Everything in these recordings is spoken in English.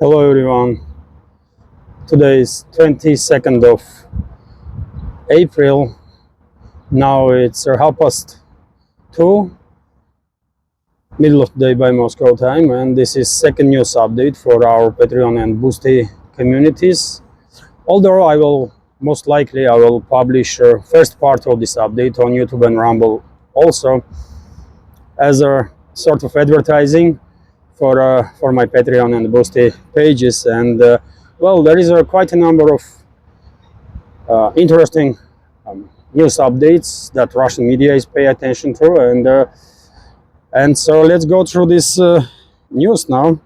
Hello everyone. Today is 22nd of April. Now it's 2:30, middle of the day by Moscow time, and this is second news update for our Patreon and Boosty communities. Although I will publish first part of this update on YouTube and Rumble also as a sort of advertising for my Patreon and Boosty pages, and there is quite a number of interesting news updates that Russian media is paying attention to, and so let's go through this news now.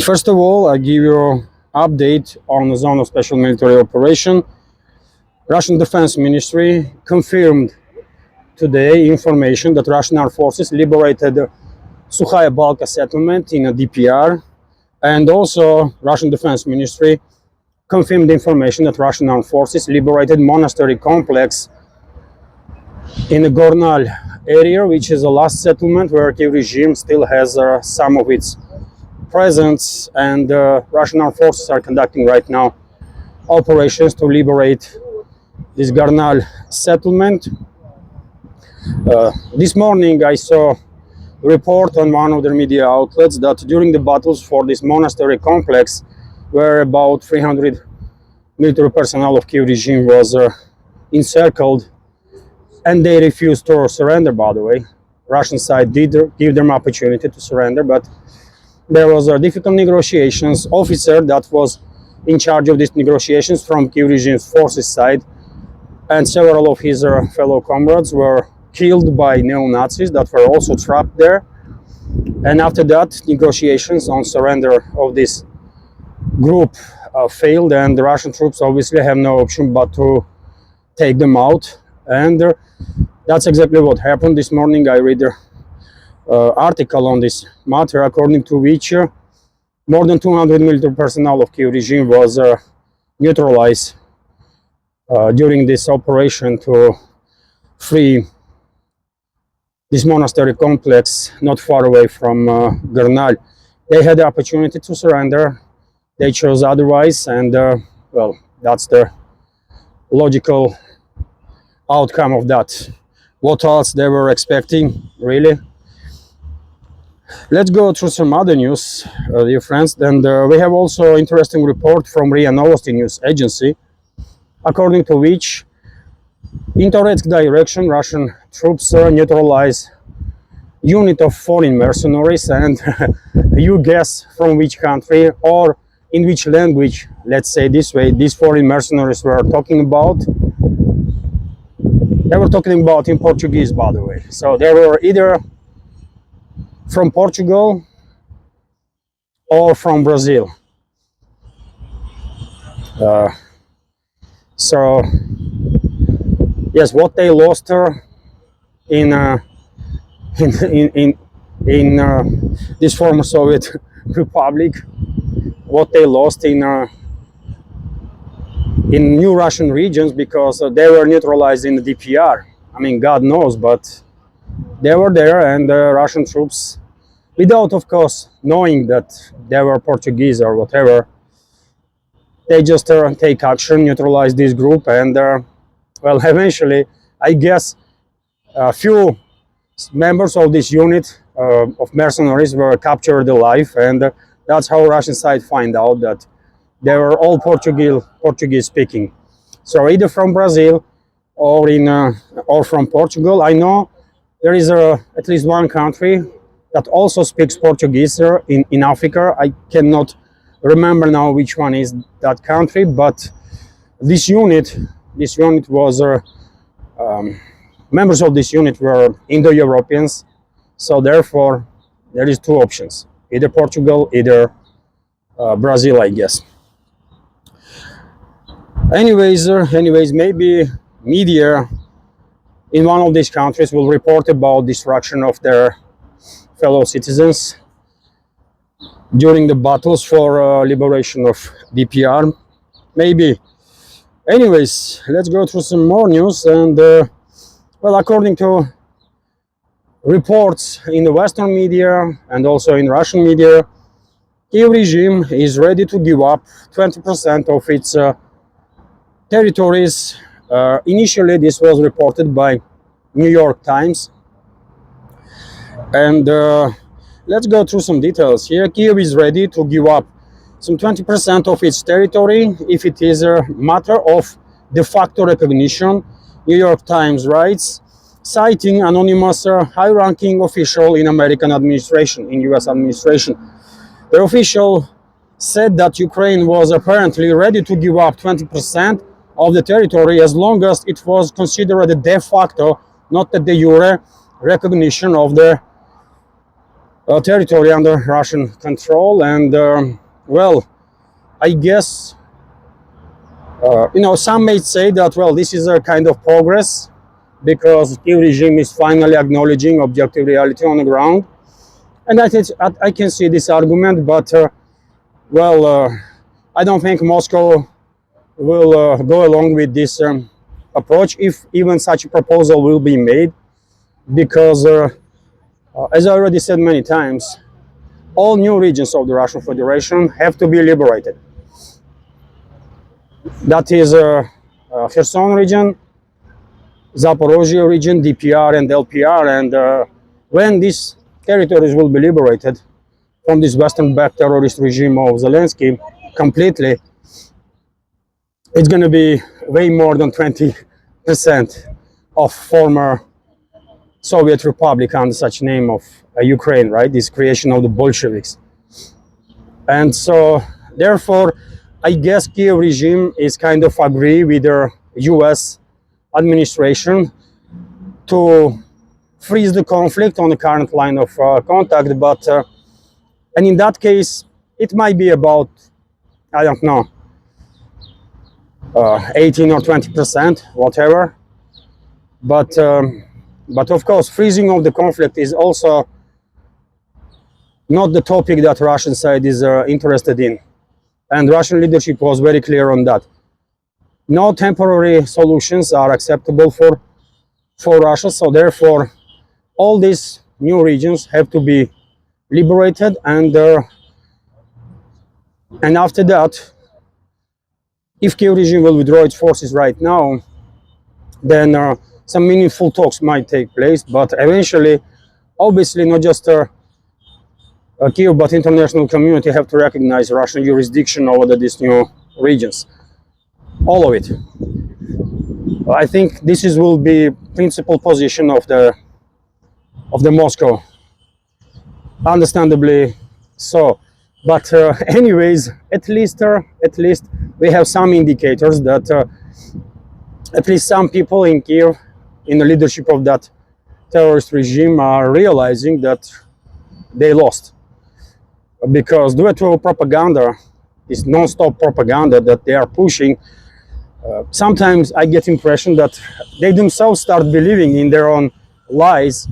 First of all, I give you update on the zone of special military operation. Russian Defense Ministry confirmed today information that Russian armed forces liberated Sukhaya Balka settlement in a DPR, and also Russian Defense Ministry confirmed information that Russian armed forces liberated monastery complex in the Gornal area, which is the last settlement where Kyiv regime still has some of its presence, and Russian armed forces are conducting right now operations to liberate this Gornal settlement. This morning I saw report on one of the media outlets that during the battles for this monastery complex, where about 300 military personnel of Kyiv regime was encircled, and they refused to surrender, by the way. Russian side did give them opportunity to surrender, but there was difficult negotiations. Officer that was in charge of these negotiations from Kyiv regime's forces side, and several of his fellow comrades were killed by neo-Nazis that were also trapped there. And after that, negotiations on surrender of this group failed, and the Russian troops obviously have no option but to take them out. And that's exactly what happened. This morning I read an article on this matter, according to which more than 200 military personnel of Kyiv regime was neutralized during this operation to free this monastery complex not far away from Gornal. They had the opportunity to surrender. They chose otherwise, and that's the logical outcome of that. What else they were expecting, really? Let's go through some other news, dear friends. And we have also interesting report from RIA Novosti news agency, according to which in Toretsk direction, Russian troops neutralize unit of foreign mercenaries, and you guess from which country or in which language, let's say this way, these foreign mercenaries were talking about. They were talking about in Portuguese, by the way. So they were either from Portugal or from Brazil. So yes, what they lost in this former Soviet Republic, what they lost in new Russian regions, because they were neutralized in the DPR. I mean, God knows, but they were there, and Russian troops, without, of course, knowing that they were Portuguese or whatever, they just take action, neutralize this group, and eventually, I guess a few members of this unit of mercenaries were captured alive, and that's how Russian side find out that they were all Portuguese speaking. So either from Brazil or from Portugal. I know there is at least one country that also speaks Portuguese in Africa. I cannot remember now which one is that country, but this unit was members of this unit were Indo-Europeans, so therefore there is two options: either Portugal, either Brazil, I guess. Anyways, maybe media in one of these countries will report about destruction of their fellow citizens during the battles for liberation of DPR. Maybe. Anyways, let's go through some more news. And according to reports in the Western media and also in Russian media, Kyiv regime is ready to give up 20% of its territories. Initially, this was reported by New York Times. And let's go through some details here. Kyiv is ready to give up some 20% of its territory if it is a matter of de facto recognition, New York Times writes, citing anonymous high-ranking official in American administration, in US administration. The official said that Ukraine was apparently ready to give up 20% of the territory as long as it was considered a de facto, not a de jure, recognition of the territory under Russian control. And well, I guess some may say that, well, this is a kind of progress because the regime is finally acknowledging objective reality on the ground. And I can see this argument, but I don't think Moscow will go along with this approach if even such a proposal will be made, because as I already said many times, all new regions of the Russian Federation have to be liberated. That is Kherson region, Zaporozhye region, DPR and LPR, and when these territories will be liberated from this Western-backed terrorist regime of Zelensky completely, it's going to be way more than 20% of former Soviet Republic under such name of Ukraine, right? This creation of the Bolsheviks. And so, therefore, I guess Kyiv regime is kind of agree with the US administration to freeze the conflict on the current line of contact, but and in that case, it might be about, I don't know, 18 or 20%, whatever. But of course, freezing of the conflict is also not the topic that Russian side is interested in. And Russian leadership was very clear on that. No temporary solutions are acceptable for Russia, so therefore all these new regions have to be liberated, and after that, if Kyiv regime will withdraw its forces right now, then some meaningful talks might take place, but eventually, obviously, not just Kyiv but international community have to recognize Russian jurisdiction over these new regions, all of it. I think this will be principal position of the Moscow, understandably so. But anyways, at least we have some indicators that at least some people in Kyiv, in the leadership of that terrorist regime, are realizing that they lost, because due to propaganda, this non-stop propaganda that they are pushing, sometimes I get impression that they themselves start believing in their own lies,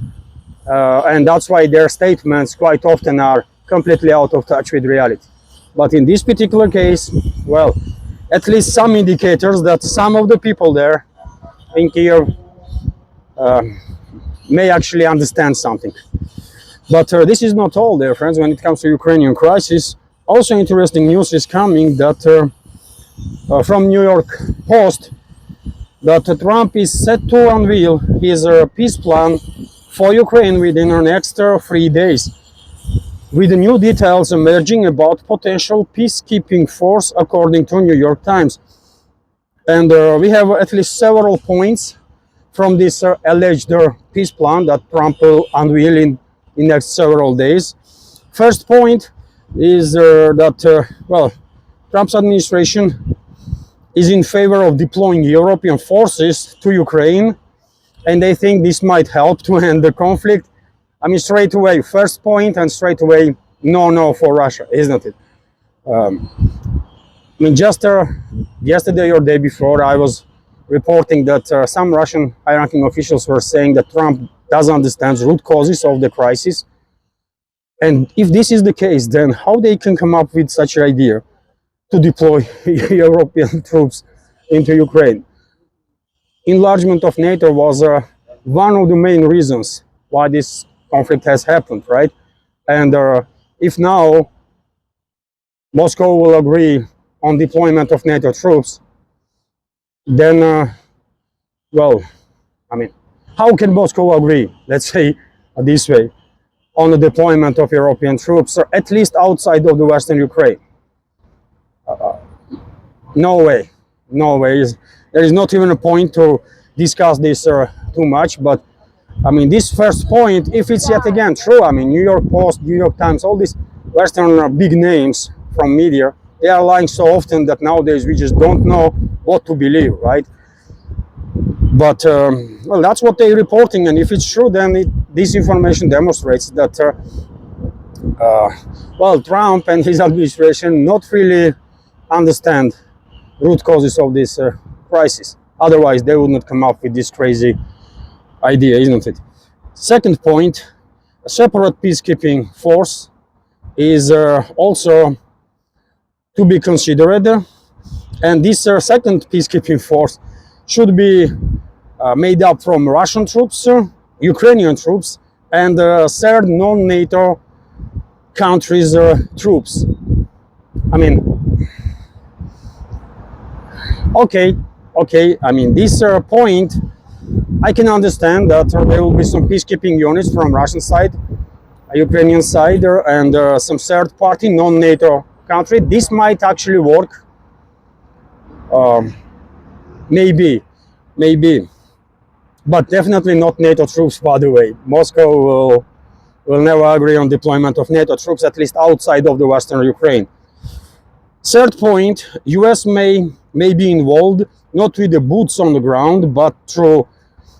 and that's why their statements quite often are completely out of touch with reality. But in this particular case, well, at least some indicators that some of the people there in Kyiv may actually understand something. But this is not all, dear friends, when it comes to Ukrainian crisis. Also interesting news is coming that from New York Post, that Trump is set to unveil his peace plan for Ukraine within the next 3 days, with new details emerging about potential peacekeeping force, according to New York Times. And we have at least several points from this alleged peace plan that Trump will unveil in the next several days. First point is that, well, Trump's administration is in favor of deploying European forces to Ukraine, and they think this might help to end the conflict. I mean, straight away, first point, and straight away, no for Russia, isn't it? I mean, just yesterday or day before, I was reporting that some Russian high-ranking officials were saying that Trump doesn't understand the root causes of the crisis. And if this is the case, then how they can come up with such an idea to deploy European troops into Ukraine? Enlargement of NATO was one of the main reasons why this conflict has happened, right? And if now Moscow will agree on deployment of NATO troops, then, well, I mean, how can Moscow agree, let's say this way, on the deployment of European troops, or at least outside of the Western Ukraine? No way, no way. There is not even a point to discuss this too much, but I mean, this first point, if it's yet again true, I mean, New York Post, New York Times, all these Western big names from media, they are lying so often that nowadays we just don't know what to believe, right? But, well, that's what they're reporting, and if it's true, then this information demonstrates that, well, Trump and his administration not really understand root causes of this crisis. Otherwise, they would not come up with this crazy idea, isn't it? Second point, a separate peacekeeping force is also to be considered, and this second peacekeeping force should be made up from Russian troops, Ukrainian troops, and third non-NATO countries' troops. I mean, okay, I mean, this point, I can understand that there will be some peacekeeping units from Russian side, Ukrainian side, and some third party non-NATO country. This might actually work. Maybe, but definitely not NATO troops, by the way. Moscow will never agree on deployment of NATO troops, at least outside of the Western Ukraine. Third point, US may be involved, not with the boots on the ground, but through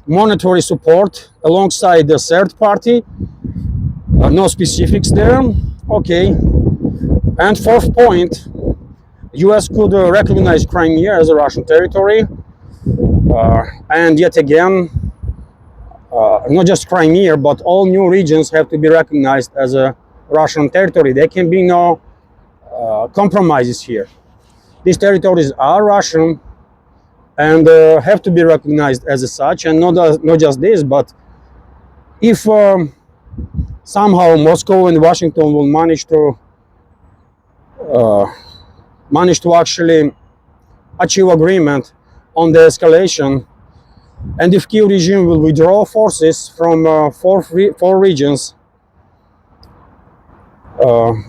monetary support alongside the third party. No specifics there. Okay. And fourth point, US could recognize Crimea as a Russian territory. And yet again, not just Crimea, but all new regions have to be recognized as a Russian territory. There can be no compromises here. These territories are Russian and have to be recognized as such. And not just this, but if somehow Moscow and Washington will manage to actually achieve agreement on the escalation, and if Kyiv regime will withdraw forces from four regions,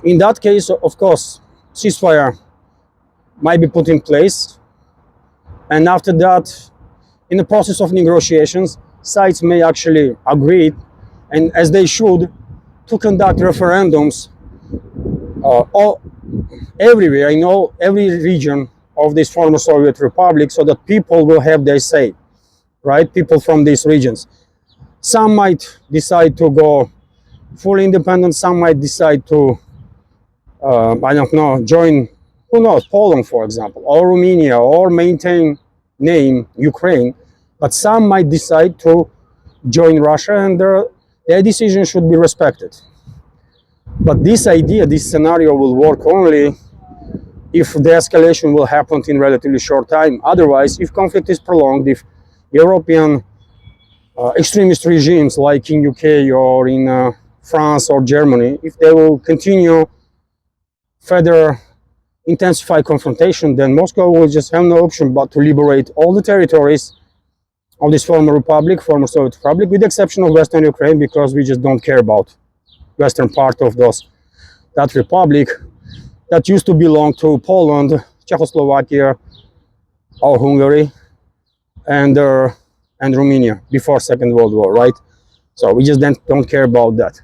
in that case, of course, ceasefire might be put in place, and after that, in the process of negotiations, sides may actually agree, and as they should, to conduct referendums everywhere, in every region of this former Soviet republic, so that people will have their say, right? People from these regions. Some might decide to go fully independent, some might decide to, I don't know, join, who knows, Poland, for example, or Romania, or maintain name Ukraine, but some might decide to join Russia, and their decision should be respected. But this idea, this scenario will work only if the escalation will happen in relatively short time. Otherwise, if conflict is prolonged, if European extremist regimes like in UK or in France or Germany, if they will continue further intensify confrontation, then Moscow will just have no option but to liberate all the territories of this former republic, former Soviet republic, with the exception of Western Ukraine, because we just don't care about western part of that republic that used to belong to Poland, Czechoslovakia, or Hungary, and Romania before Second World War, right? So we just don't care about that.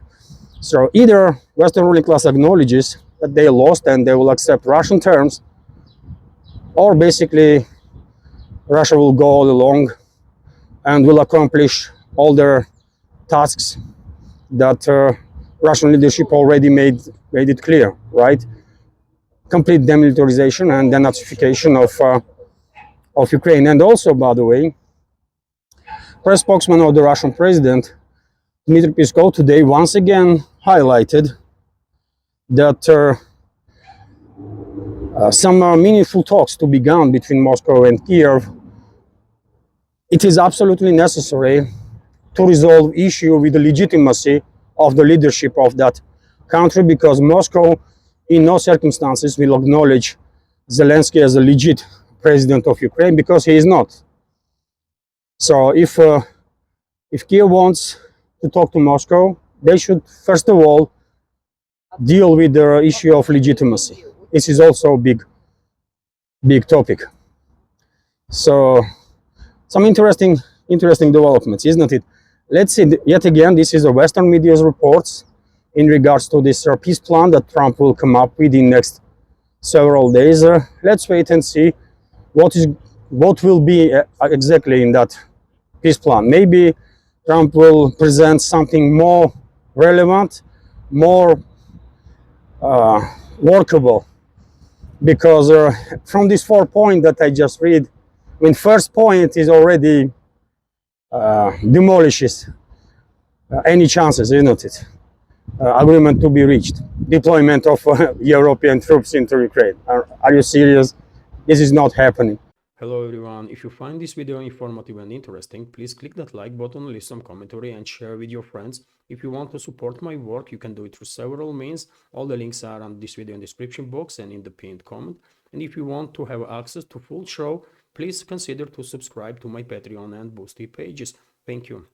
So either Western ruling class acknowledges that they lost and they will accept Russian terms, or basically Russia will go all along and will accomplish all their tasks that Russian leadership already made it clear, right? Complete demilitarization and denazification of Ukraine. And also, by the way, press spokesman of the Russian president, Dmitry Peskov, today once again highlighted that some meaningful talks to be begun between Moscow and Kyiv. It is absolutely necessary to resolve issue with the legitimacy of the leadership of that country, because Moscow in no circumstances will acknowledge Zelensky as a legit president of Ukraine, because he is not. So if Kyiv wants to talk to Moscow, they should first of all deal with the issue of legitimacy. This is also a big topic. So some interesting developments, isn't it? Let's see, yet again, this is a Western media's reports in regards to this peace plan that Trump will come up with in next several days. Let's wait and see what will be exactly in that peace plan. Maybe Trump will present something more relevant, more workable, because from this 4 points that I just read, I mean, first point is already demolishes any chances, isn't it? Agreement to be reached. Deployment of European troops into Ukraine. Are you serious? This is not happening. Hello everyone, if you find this video informative and interesting, please click that like button, leave some commentary and share with your friends. If you want to support my work, you can do it through several means. All the links are on this video in the description box and in the pinned comment. And if you want to have access to full show, please consider to subscribe to my Patreon and Boosty pages. Thank you.